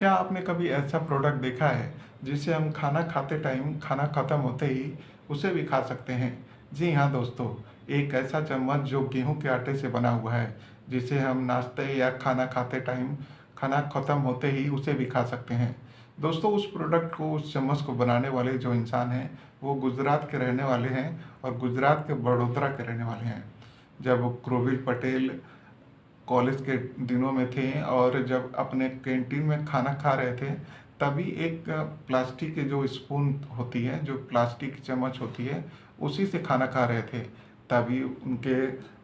क्या आपने कभी ऐसा प्रोडक्ट देखा है जिसे हम खाना खाते टाइम खाना खत्म होते ही उसे भी खा सकते हैं? जी हाँ दोस्तों, एक ऐसा चम्मच जो गेहूं के आटे से बना हुआ है जिसे हम नाश्ते या खाना खाते टाइम खाना खत्म होते ही उसे भी खा सकते हैं। दोस्तों, उस प्रोडक्ट को, उस चम्मच को बनाने वाले जो इंसान हैं वो गुजरात के रहने वाले हैं और गुजरात के बड़ोदरा के रहने वाले हैं। जब क्रोविल पटेल कॉलेज के दिनों में थे और जब अपने कैंटीन में खाना खा रहे थे, तभी एक प्लास्टिक की जो स्पून होती है, जो प्लास्टिक की चम्मच होती है, उसी से खाना खा रहे थे। तभी उनके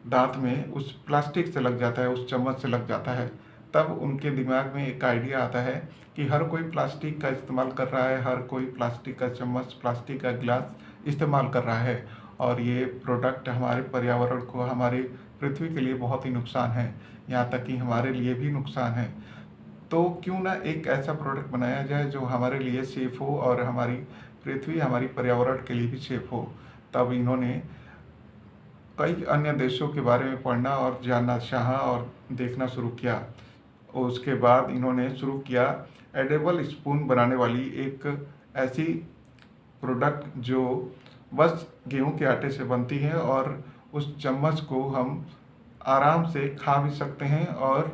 दांत में उस प्लास्टिक से लग जाता है, उस चम्मच से लग जाता है। तब उनके दिमाग में एक आइडिया आता है कि हर कोई प्लास्टिक का इस्तेमाल कर रहा है, हर कोई प्लास्टिक का चम्मच, प्लास्टिक का गिलास इस्तेमाल कर रहा है और ये प्रोडक्ट हमारे पर्यावरण को, हमारी पृथ्वी के लिए बहुत ही नुकसान है, यहाँ तक कि हमारे लिए भी नुकसान है। तो क्यों ना एक ऐसा प्रोडक्ट बनाया जाए जो हमारे लिए सेफ हो और हमारी पृथ्वी, हमारी पर्यावरण के लिए भी सेफ हो। तब इन्होंने कई अन्य देशों के बारे में पढ़ना और जानना चाहा और देखना शुरू किया। और उसके बाद इन्होंने शुरू किया एडेबल स्पून बनाने वाली एक ऐसी प्रोडक्ट जो बस गेहूं के आटे से बनती है और उस चम्मच को हम आराम से खा भी सकते हैं और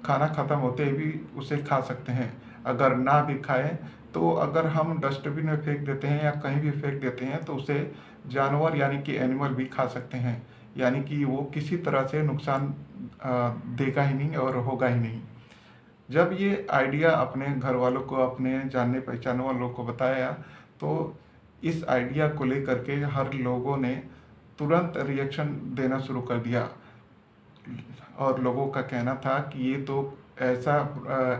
खाना ख़त्म होते ही भी उसे खा सकते हैं। अगर ना भी खाएं तो अगर हम डस्टबिन में फेंक देते हैं या कहीं भी फेंक देते हैं तो उसे जानवर यानी कि एनिमल भी खा सकते हैं, यानी कि वो किसी तरह से नुकसान देगा ही नहीं और होगा ही नहीं। जब ये आइडिया अपने घर वालों को, अपने जानने पहचाने वालों को बताया तो इस आइडिया को लेकर के हर लोगों ने तुरंत रिएक्शन देना शुरू कर दिया और लोगों का कहना था कि ये तो ऐसा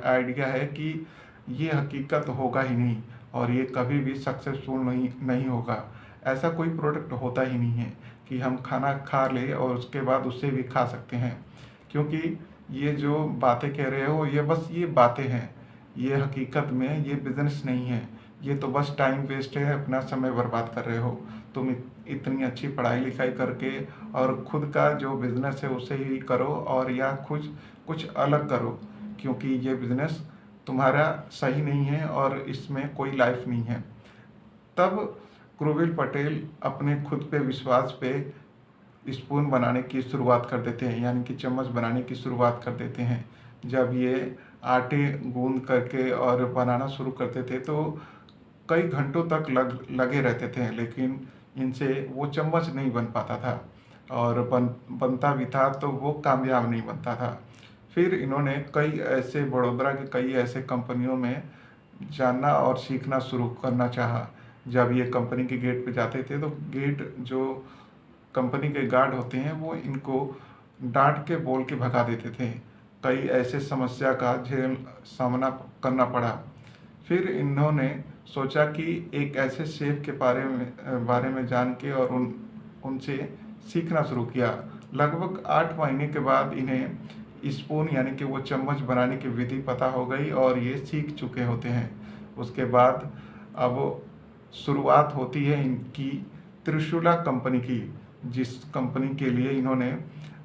आइडिया है कि ये हकीकत होगा ही नहीं और ये कभी भी सक्सेसफुल नहीं नहीं होगा। ऐसा कोई प्रोडक्ट होता ही नहीं है कि हम खाना खा ले और उसके बाद उसे भी खा सकते हैं, क्योंकि ये जो बातें कह रहे हो ये बस ये बातें हैं, ये हकीकत में ये बिजनेस नहीं है। ये तो बस टाइम वेस्ट है, अपना समय बर्बाद कर रहे हो। तुम इतनी अच्छी पढ़ाई लिखाई करके और खुद का जो बिजनेस है उसे ही करो और या कुछ कुछ अलग करो, क्योंकि ये बिजनेस तुम्हारा सही नहीं है और इसमें कोई लाइफ नहीं है। तब क्रूविल पटेल अपने खुद पे विश्वास पे स्पून बनाने की शुरुआत कर देते हैं, यानी कि चम्मच बनाने की शुरुआत कर देते हैं। जब ये आटे गूंद करके और बनाना शुरू करते थे तो कई घंटों तक लगे रहते थे, लेकिन इनसे वो चम्मच नहीं बन पाता था और बनता भी था तो वो कामयाब नहीं बनता था। फिर इन्होंने कई ऐसे बड़ोदरा के कई ऐसे कंपनियों में जानना और सीखना शुरू करना चाहा। जब ये कंपनी के गेट पे जाते थे तो गेट जो कंपनी के गार्ड होते हैं वो इनको डांट के बोल के भगा देते थे। कई ऐसे समस्या का सामना करना पड़ा। फिर इन्होंने सोचा कि एक ऐसे शेफ के बारे में जान के और उनसे सीखना शुरू किया। लगभग 8 महीने के बाद इन्हें स्पून यानी कि वो चम्मच बनाने की विधि पता हो गई और ये सीख चुके होते हैं। उसके बाद अब शुरुआत होती है इनकी त्रिशूला कंपनी की, जिस कंपनी के लिए इन्होंने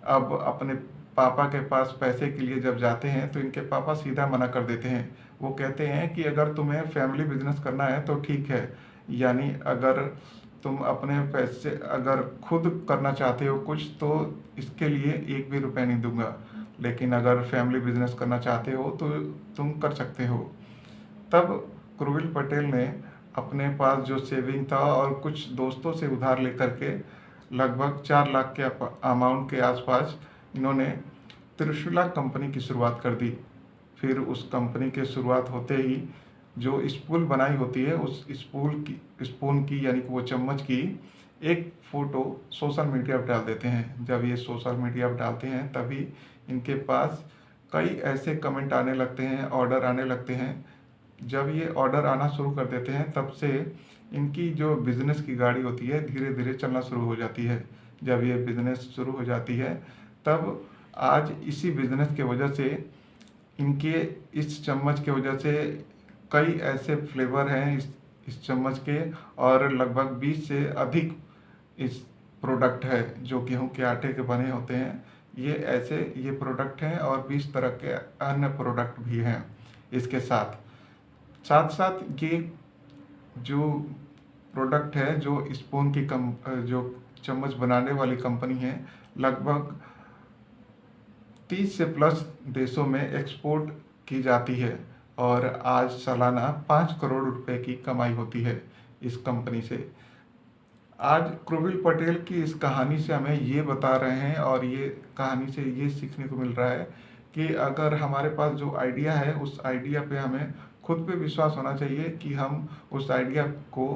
अब अपने पापा के पास पैसे के लिए जब जाते हैं तो इनके पापा सीधा मना कर देते हैं। वो कहते हैं कि अगर तुम्हें फैमिली बिजनेस करना है तो ठीक है, यानी अगर तुम अपने पैसे अगर खुद करना चाहते हो कुछ तो इसके लिए एक भी रुपया नहीं दूंगा, लेकिन अगर फैमिली बिजनेस करना चाहते हो तो तुम कर सकते हो। तब क्रूविल पटेल ने अपने पास जो सेविंग था और कुछ दोस्तों से उधार लेकर के लगभग 4 लाख के अमाउंट के आसपास इन्होंने त्रिशूला कंपनी की शुरुआत कर दी। फिर उस कंपनी के शुरुआत होते ही जो स्पूल बनाई होती है उस स्पून की यानी कि वो चम्मच की एक फ़ोटो सोशल मीडिया पर डाल देते हैं। जब ये सोशल मीडिया पर डालते हैं तभी इनके पास कई ऐसे कमेंट आने लगते हैं, ऑर्डर आने लगते हैं। जब ये ऑर्डर आना शुरू कर देते हैं तब से इनकी जो बिज़नेस की गाड़ी होती है धीरे धीरे चलना शुरू हो जाती है। जब ये बिज़नेस शुरू हो जाती है तब आज इसी बिज़नेस के वजह से, इनके इस चम्मच के वजह से कई ऐसे फ्लेवर हैं इस चम्मच के और लगभग 20 से अधिक इस प्रोडक्ट है जो गेहूं के आटे के बने होते हैं। ये प्रोडक्ट हैं और 20 तरह के अन्य प्रोडक्ट भी हैं। इसके साथ साथ साथ ये जो प्रोडक्ट है, जो स्पून की जो चम्मच बनाने वाली कंपनी है, लगभग 30 से प्लस देशों में एक्सपोर्ट की जाती है और आज सालाना 5 करोड़ रुपए की कमाई होती है इस कंपनी से। आज क्रुविल पटेल की इस कहानी से हमें ये बता रहे हैं और ये कहानी से ये सीखने को मिल रहा है कि अगर हमारे पास जो आइडिया है, उस आइडिया पे हमें खुद पे विश्वास होना चाहिए कि हम उस आइडिया को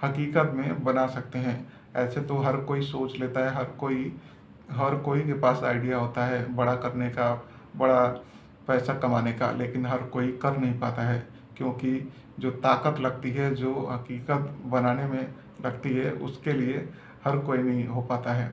हकीकत में बना सकते हैं। ऐसे तो हर कोई सोच लेता है, हर कोई के पास आइडिया होता है बड़ा करने का, बड़ा पैसा कमाने का, लेकिन हर कोई कर नहीं पाता है क्योंकि जो ताकत लगती है, जो हकीकत बनाने में लगती है, उसके लिए हर कोई नहीं हो पाता है।